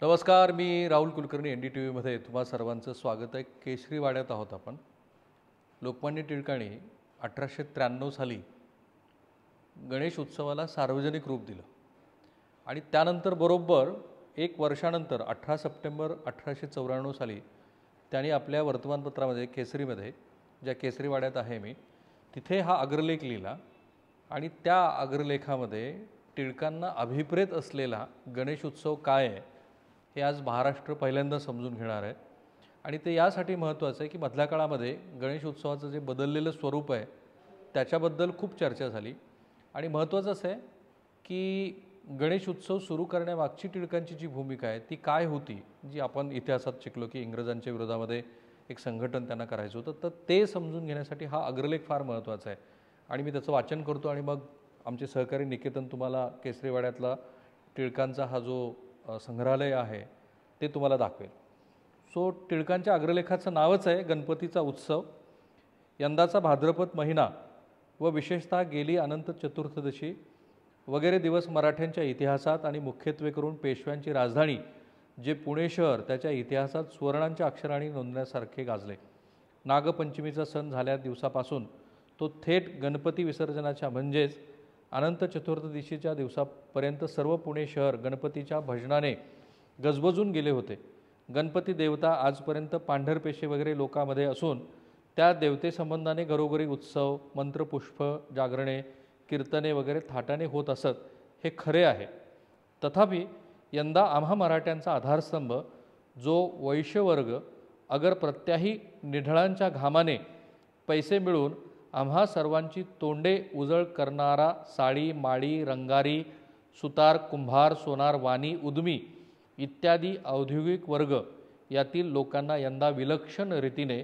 नमस्कार, मी राहुल कुलकर्णी NDTVमध्ये तुम्हा सर्वांचं स्वागत आहे. केसरी वाड्यात आहोत आपण. लोकमान्य टिळकांनी 1893 साली गणेश उत्सवाला सार्वजनिक रूप दिलं आणि त्यानंतर बरोबर एक वर्षानंतर 18 सप्टेंबर 1894 साली त्यांनी आपल्या वर्तमानपत्रामध्ये केसरीमध्ये, ज्या केसरी वाड्यात आहे मी, तिथे हा अग्रलेख लिहिला आणि त्या अग्रलेखामध्ये टिळकांना अभिप्रेत असलेला गणेश उत्सव काय आहे हे आज महाराष्ट्र पहिल्यांदा समजून घेणार आहे. आणि ते यासाठी महत्त्वाचं आहे की मधल्या काळामध्ये गणेश उत्सवाचं जे बदललेलं स्वरूप आहे त्याच्याबद्दल खूप चर्चा झाली. आणि महत्त्वाचं असं आहे की गणेश उत्सव सुरू करण्यामागची टिळकांची जी भूमिका आहे ती काय होती, जी आपण इतिहासात शिकलो की इंग्रजांच्या विरोधामध्ये एक संघटन त्यांना करायचं होतं. तर ते समजून घेण्यासाठी हा अग्रलेख फार महत्त्वाचा आहे. आणि मी त्याचं वाचन करतो आणि मग आमचे सहकारी निकेतन तुम्हाला केसरीवाड्यातला टिळकांचा हा जो संग्रहालय आहे ते तुम्हाला दाखवेल. सो टिळकांच्या अग्रलेखाचं नावच आहे गणपतीचा उत्सव. यंदाचा भाद्रपद महिना व विशेषतः गेली अनंत चतुर्थदशी वगैरे दिवस मराठ्यांच्या इतिहासात आणि मुख्यत्वे करून पेशव्यांची राजधानी जे पुणे शहर त्याच्या इतिहासात सुवर्णांच्या अक्षरांनी नोंदण्यासारखे गाजले. नागपंचमीचा सण झाल्या दिवसापासून तो थेट गणपती विसर्जनाच्या म्हणजेच अनंत चतुर्थदशीच्या दिवसापर्यंत सर्व पुणे शहर गणपतीच्या भजनाने गजबजून गेले होते. गणपती देवता आजपर्यंत पांढरपेशे वगैरे लोकांमध्ये असून त्या देवतेसंबंधाने घरोघरी उत्सव, मंत्रपुष्प, जागरणे, कीर्तने वगैरे थाटाने होत असत, हे खरे आहे. तथापि यंदा आम्हा मराठ्यांचा आधारस्तंभ जो वैश्यवर्ग अगर प्रत्याही निढळांच्या घामाने पैसे मिळून आम्हा सर्वांची तोंडे उजळ करणारा साळी, माळी, रंगारी, सुतार, कुंभार, सोनार, वाणी, उद्मी इत्यादी औद्योगिक वर्ग यातील लोकांना यंदा विलक्षण रीतीने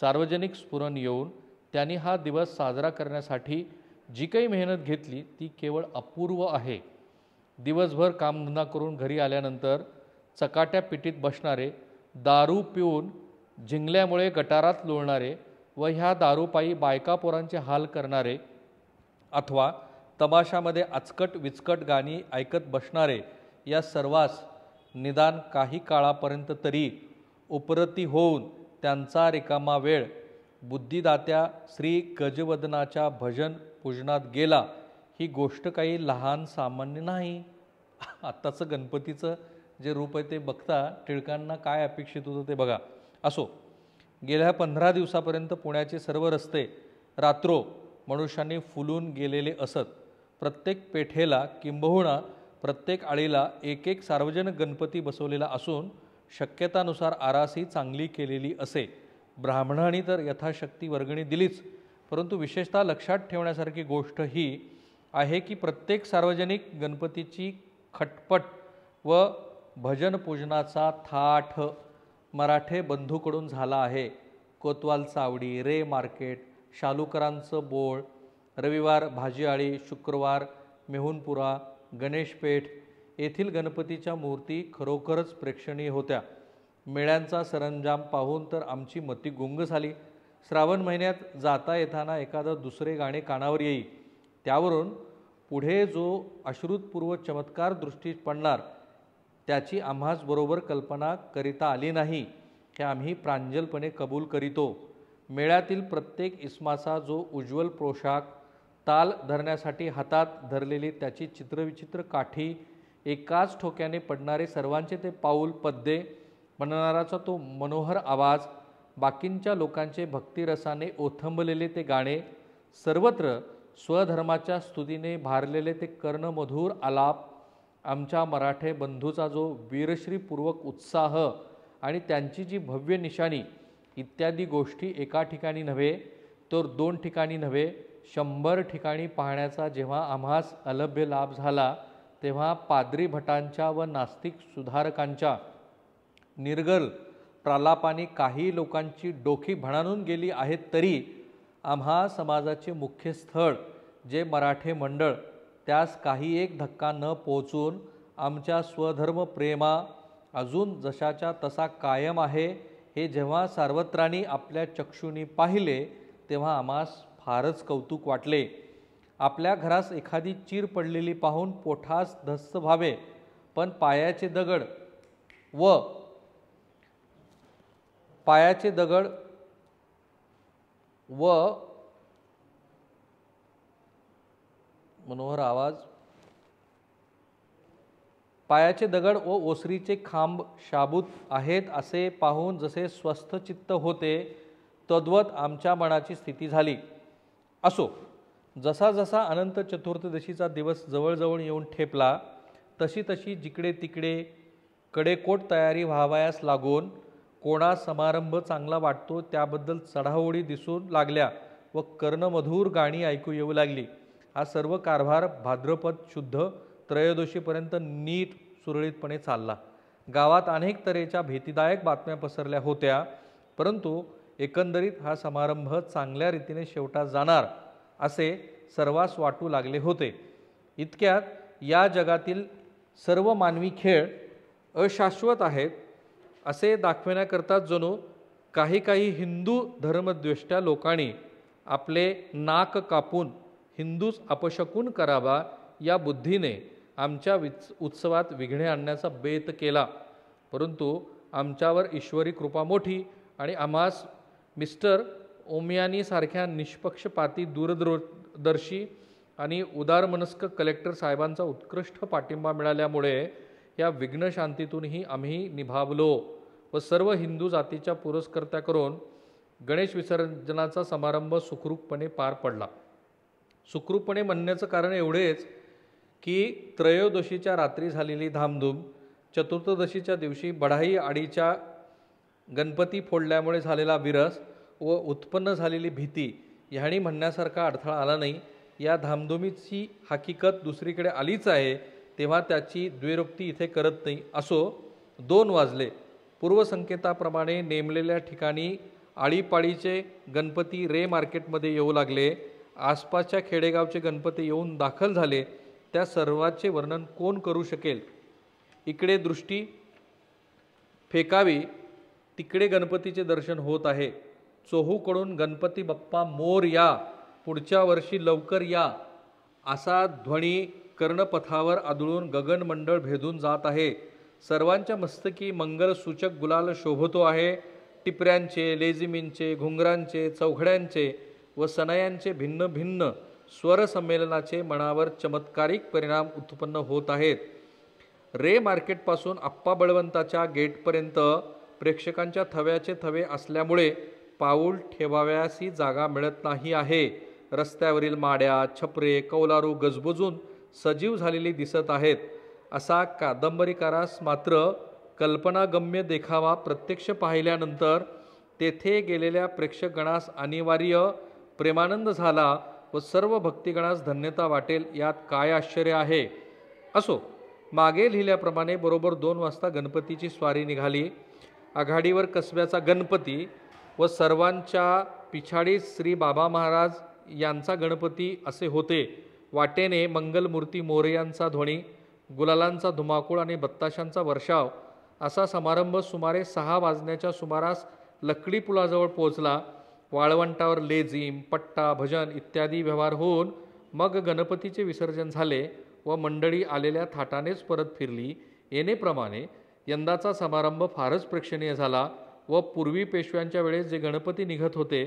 सार्वजनिक स्फुरण येऊन त्यांनी हा दिवस साजरा करण्यासाठी जी काही मेहनत घेतली ती केवळ अपूर्व आहे. दिवसभर कामधंदा करून घरी आल्यानंतर चकाट्या पिटीत बसणारे, दारू पिऊन झिंगल्यामुळे गटारात लोळणारे व ह्या दारूपायी बायका पोरांचे हाल करणारे अथवा तमाशामध्ये आचकट विचकट गाणी ऐकत बसणारे या सर्वांस निदान काही काळापर्यंत तरी उपरती होऊन त्यांचा रिकामा वेळ बुद्धिदात्या श्री गजवदनाच्या भजन पूजनात गेला ही गोष्ट काही लहान सामान्य नाही. आत्ताचं गणपतीचं जे रूप आहे ते बघता टिळकांना काय अपेक्षित होतं ते बघा. असो, गेल्या 15 दिवसापर्यंत पुण्याचे सर्व रस्ते रात्रो मनुष्यांनी फुलून गेलेले असत. प्रत्येक पेठेला किंबहुना प्रत्येक आळीला एक एक सार्वजनिक गणपती बसवलेला असून शक्यतानुसार आरासही चांगली केलेली असे. ब्राह्मणांनी तर यथाशक्ती वर्गणी दिलीच, परंतु विशेषतः लक्षात ठेवण्यासारखी गोष्ट ही आहे की प्रत्येक सार्वजनिक गणपतीची खटपट व भजन पूजनाचा थाट मराठे बंधूकडून झाला आहे. कोतवाल चावडी, रे मार्केट, शालूकरांचं बोळ, रविवार भाजीआळी, शुक्रवार मेहुणपुरा, गणेशपेठ येथील गणपतीच्या मूर्ती खरोखरच प्रेक्षणीय होत्या. मेळ्यांचा सरंजाम पाहून तर आमची मती गुंग झाली. श्रावण महिन्यात जाता येताना एखादं दुसरे गाणे कानावर येई, त्यावरून पुढे जो अश्रुतपूर्व चमत्कार दृष्टीस पडणार त्याची आम्हास बरोबर कल्पना करिता आली नाही, हे आम्ही प्रांजलपणे कबूल करीतो. मेळ्यातील प्रत्येक इस्माचा जो उज्ज्वल पोशाख, ताल धरण्यासाठी हातात धरलेली त्याची चित्रविचित्र काठी, एकाच ठोक्याने पडणारे सर्वांचे ते पाऊल पद्ये, म्हणणाराचा तो मनोहर आवाज, बाकींच्या लोकांचे भक्तिरसाने ओथंबलेले ते गाणे, सर्वत्र स्वधर्माच्या स्तुतीने भारलेले ते कर्णमधुर आलाप, आमच्या मराठे बंधूचा जो वीरश्रीपूर्वक उत्साह आणि त्यांची जी भव्य निशाणी इत्यादी गोष्टी एका ठिकाणी नव्हे तर 2 ठिकाणी नव्हे 100 ठिकाणी पाहण्याचा जेव्हा आम्हास अलभ्य लाभ झाला, तेव्हा पाद्री भटांच्या व नास्तिक सुधारकांच्या निर्गल प्रलापाने काही लोकांची डोकी भणाणून गेली आहेत, तरी आम्हा समाजाचे मुख्य स्थळ जे मराठे मंडळ त्यास काही एक धक्का न पोहोचून आमच्या स्वधर्म प्रेमा अजून जशाच्या तसा कायम आहे हे जेव्हा सार्वत्रांनी आपल्या चक्षुनी पाहिले तेव्हा आम्हास फारच कौतुक वाटले. आपल्या घरास एखादी चीर पडलेली पाहून पोठास धस्स व्हावे, पण पायाचे दगड व पायाचे दगड व मनोहर आवाज पायाचे दगड व ओसरीचे खांब शाबूत आहेत असे पाहून जसे स्वस्थ चित्त होते तद्वत आमच्या मनाची स्थिती झाली. असो, जसा जसा अनंत चतुर्दशीचा दिवस जवळजवळ येऊन ठेपला तशी तशी जिकडे तिकडे कडेकोट तयारी व्हावयास लागून कोणा समारंभ चांगला वाटतो त्याबद्दल चढाओढी दिसून लागल्या व कर्णमधूर गाणी ऐकू येऊ लागली. हा सर्व कारभार भाद्रपद शुद्ध त्रयोदशीपर्यंत नीट सुरळीतपणे चालला. गावात अनेक तऱ्हेच्या भीतीदायक बातम्या पसरल्या होत्या, परंतु एकंदरीत हा समारंभ चांगल्या रीतीने शेवटा जाणार असे सर्वांस वाटू लागले होते. इतक्यात या जगातील सर्व मानवी खेळ अशाश्वत आहेत असे दाखविण्याकरता जणू काही काही हिंदू धर्मद्वेष्ट्या लोकांनी आपले नाक कापून हिंदूच अपशकून करावा या बुद्धीने आमच्या उत्सवात विघ्ने आणण्याचा बेत केला. परंतु आमच्यावर ईश्वरी कृपा मोठी आणि आम्हास मिस्टर ओमियानी सारख्या निष्पक्षपाती दूरदर्शी आणि उदारमनस्क कलेक्टर साहेबांचा उत्कृष्ट पाठिंबा मिळाल्यामुळे या विघ्नशांतीतूनही आम्ही निभावलो व सर्व हिंदू जातीच्या पुरस्कर्त्या करून गणेश विसर्जनाचा समारंभ सुखरूपपणे पार पडला. सुखरूपपणे म्हणण्याचं कारण एवढेच की त्रयोदशीच्या रात्री झालेली धामधूम, चतुर्दशीच्या दिवशी बढाई आडीच्या गणपती फोडल्यामुळे झालेला विरस व उत्पन्न झालेली भीती ह्यानी म्हणण्यासारखा अडथळा आला नाही. या धामधुमीची हकीकत दुसरीकडे आलीच आहे, तेव्हा त्याची द्व्यरोक्ती इथे करत नाही. असो, 2 वाजले. पूर्वसंकेताप्रमाणे नेमलेल्या ठिकाणी आळीपाळीचे गणपती रे मार्केटमध्ये येऊ लागले. आसपासच्या खेडेगावचे गणपती येऊन दाखल झाले. त्या सर्वांचे वर्णन कोण करू शकेल. इकडे दृष्टी फेकावी तिकडे गणपतीचे दर्शन होत आहे. चोहूकडून गणपती बाप्पा मोरया, पुढच्या वर्षी लवकर या असा ध्वनी कर्णपथावर आदळून गगनमंडळ भेदून जात आहे. सर्वांच्या मस्तकी मंगलसूचक गुलाल शोभतो आहे. टिपऱ्यांचे, लेझिमींचे, घुंगरांचे, चौघड्यांचे व सनयांचे भिन्न भिन्न स्वर संमेलनाचे मनावर चमत्कारिक परिणाम उत्पन्न होत आहेत. रे मार्केटपासून आप्पा बळवंताच्या गेटपर्यंत प्रेक्षकांच्या थव्याचे थवे असल्यामुळे पाऊल ठेवाव्यासी जागा मिळत नाही आहे. रस्त्यावरील माड्या, छपरे, कौलारू गजबजून सजीव झालेली दिसत आहेत. असा कादंबरीकारास मात्र कल्पनागम्य देखावा प्रत्यक्ष पाहिल्यानंतर तेथे गेलेल्या प्रेक्षकगणास अनिवार्य प्रेमानंद झाला व सर्व भक्तिगणास धन्यता वाटेल यात काय आश्चर्य आहे. असो, मागे लिहिल्याप्रमाणे बरोबर 2 वाजता गणपतीची स्वारी निघाली. आघाडीवर कसब्याचा गणपती व सर्वांच्या पिछाडी श्री बाबा महाराज यांचा गणपती असे होते. वाटेने मंगलमूर्ती मोरयांचा ध्वनी, गुलालांचा धुमाकूळ आणि बत्ताशांचा वर्षाव असा समारंभ सुमारे 6 वाजण्याच्या सुमारास लकडी पुलाजवळ पोहोचला. वाळवंटावर लेझीम, पट्टा, भजन इत्यादी व्यवहार होऊन मग गणपतीचे विसर्जन झाले व मंडळी आलेल्या थाटानेच परत फिरली. येणेप्रमाणे यंदाचा समारंभ फारच प्रेक्षणीय झाला व पूर्वी पेशव्यांच्या वेळेस जे गणपती निघत होते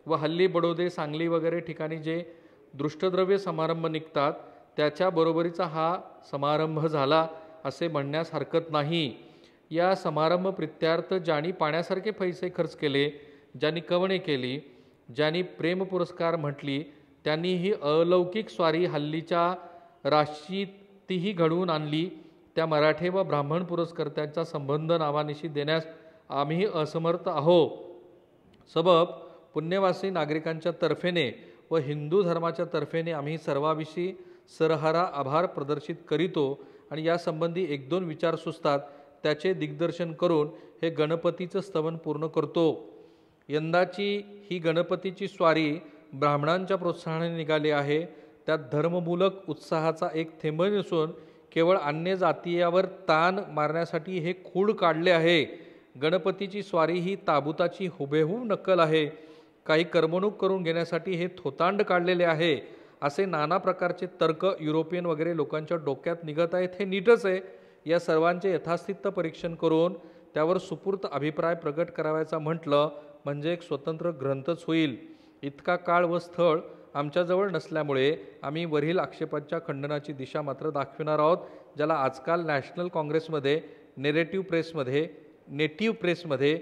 व हल्ली बडोदे, सांगली वगैरे ठिकाणी जे दृष्टद्रव्य समारंभ निघतात त्याच्या बरोबरीचा हा समारंभ झाला असे म्हणण्यास हरकत नाही. या समारंभ प्रित्यार्थ ज्यांनी पाण्यासारखे पैसे खर्च केले, ज्यांनी कवणे केली, ज्यांनी प्रेम पुरस्कार म्हटली, त्यांनी ही अलौकिक स्वारी हल्लीच्या राशीतही घडवून आणली. त्या मराठे व ब्राह्मण पुरस्कर्त्यांचा संबंध नावानिशी देण्यास आम्ही असमर्थ आहो. सबब पुण्यवासी नागरिकांच्या तर्फेने व हिंदू धर्माच्या तर्फेने आम्ही सर्वाविषयी सरहारा आभार प्रदर्शित करीतो आणि यासंबंधी 1-2 विचार सुचतात त्याचे दिग्दर्शन करून हे गणपतीचं स्तवन पूर्ण करतो. यंदाची ही गणपतीची स्वारी ब्राह्मणांच्या प्रोत्साहाने निघाली आहे. त्यात धर्ममूलक उत्साहाचा एक थेंब नसून केवळ अन्य जातीयावर ताण मारण्यासाठी हे खूळ काढले आहे. गणपतीची स्वारी ही ताबुताची हुबेहूब नक्कल आहे. काही करमणूक करून घेण्यासाठी हे थोतांड काढलेले आहे असे नाना प्रकारचे तर्क युरोपियन वगैरे लोकांच्या डोक्यात निघत आहेत. हे नीटच आहे, या सर्वांचे यथास्थित्य परीक्षण करून त्यावर सुपूर्त अभिप्राय प्रगट करावायचा म्हटलं म्हणजे एक स्वतंत्र ग्रंथच होईल. इतका काळ व स्थळ आमच्याजवळ नसल्यामुळे आम्ही वरील आक्षेपांच्या खंडनाची दिशा मात्र दाखविणार आहोत, ज्याला आजकाल नॅशनल काँग्रेसमध्ये नेटिव्ह प्रेसमध्ये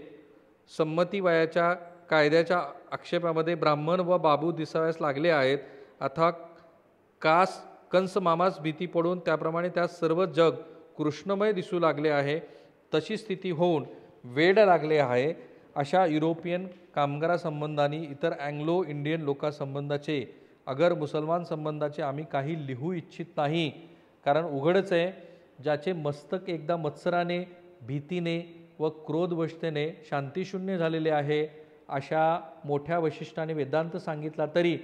संमती वयाच्या कायद्याच्या आक्षेपामध्ये ब्राह्मण व बाबू दिसाव्यास लागले आहेत. अथवा कंस मामास भीती पडून त्याप्रमाणे त्या सर्व जग कृष्णमय दिसू लागले आहे. तशी स्थिती होऊन वेड लागले आहे. अशा युरोपियन कामगारासंबंधांनी इतर अँग्लो इंडियन लोकांसंबंधाचे अगर मुसलमान संबंधाचे आम्ही काही लिहू इच्छित नाही. कारण उघडच आहे, ज्याचे मस्तक एकदा मत्सराने, भीतीने व क्रोधवशतेने शांतिशून्य झालेले आहे, अशा मोठ्या वैशिष्ट्याने वेदांत सांगितला तरी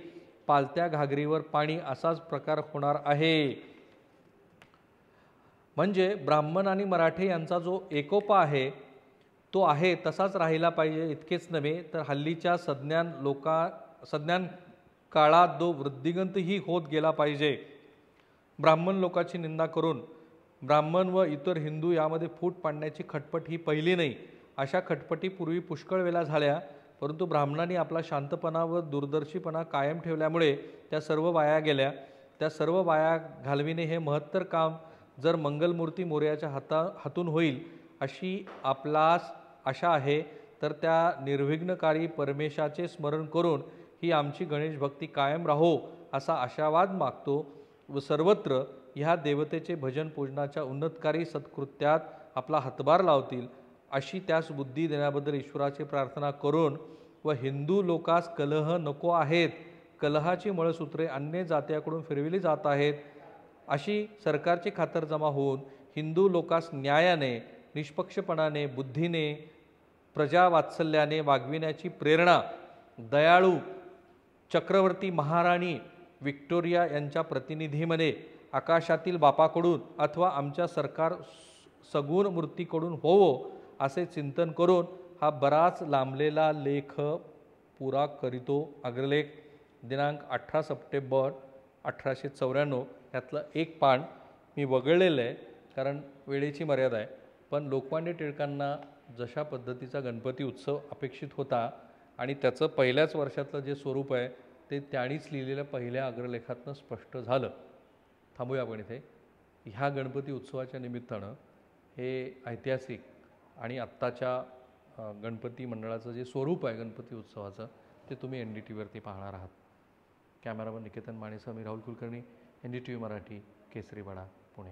पालत्या घागरीवर पाणी असाच प्रकार होणार आहे. म्हणजे ब्राह्मण आणि मराठे यांचा जो एकोपा आहे तो आहे तसाच राहिला पाहिजे. इतकेच नव्हे तर हल्लीच्या सज्ञान काळात तो वृद्धिगंतही होत गेला पाहिजे. ब्राह्मण लोकांची निंदा करून ब्राह्मण व इतर हिंदू यामध्ये फूट पाडण्याची खटपट ही पहिली नाही. अशा खटपटी पूर्वी पुष्कळ वेळा झाल्या, परंतु ब्राह्मणांनी आपला शांतपणा व दूरदर्शीपणा कायम ठेवल्यामुळे त्या सर्व वाया गेल्या. त्या सर्व वाया घालविणे हे महत्तर काम जर मंगलमूर्ती मोरयाच्या हातून होईल अशी आपलास आशा आहे, तर त्या निर्विघ्नकारी परमेशाचे स्मरण करून ही आमची गणेश भक्ती कायम राहो असा आशावाद मागतो व सर्वत्र ह्या देवतेचे भजन पूजनाच्या उन्नतकारी सत्कृत्यात आपला हातभार लावतील अशी त्यास बुद्धी देण्याबद्दल ईश्वराची प्रार्थना करून व हिंदू लोकास कलह नको आहेत, कलहाची मळसूत्रे अन्य जात्याकडून फिरविली जात आहेत अशी सरकारची खातरजमा होऊन हिंदू लोकास न्यायाने, निष्पक्षपणाने, बुद्धीने, प्रजावात्सल्याने वागविण्याची प्रेरणा दयाळू चक्रवर्ती महाराणी व्हिक्टोरिया यांच्या प्रतिनिधीमध्ये आकाशातील बापाकडून अथवा आमच्या सरकार सगुण मूर्तीकडून होवो असे चिंतन करून हा बराच लांबलेला लेख पुरा करीतो. अग्रलेख दिनांक 18 सप्टेंबर 1894. यातलं एक पान मी वगळलेलं आहे कारण वेळेची मर्यादा आहे. पण लोकमान्य टिळकांना जशा पद्धतीचा गणपती उत्सव अपेक्षित होता आणि त्याचं पहिल्याच वर्षातलं जे स्वरूप आहे ते त्यांनीच लिहिलेल्या पहिल्या अग्रलेखातनं स्पष्ट झालं. थांबूया आपण इथे. ह्या गणपती उत्सवाच्या निमित्तानं हे ऐतिहासिक आणि आत्ताच्या गणपती मंडळाचं जे स्वरूप आहे गणपती उत्सवाचं ते तुम्ही NDTVवरती पाहणार आहात. कॅमेरामन निकेतन मानेसह मी राहुल कुलकर्णी, NDTV मराठी, केसरीवाडा, पुणे.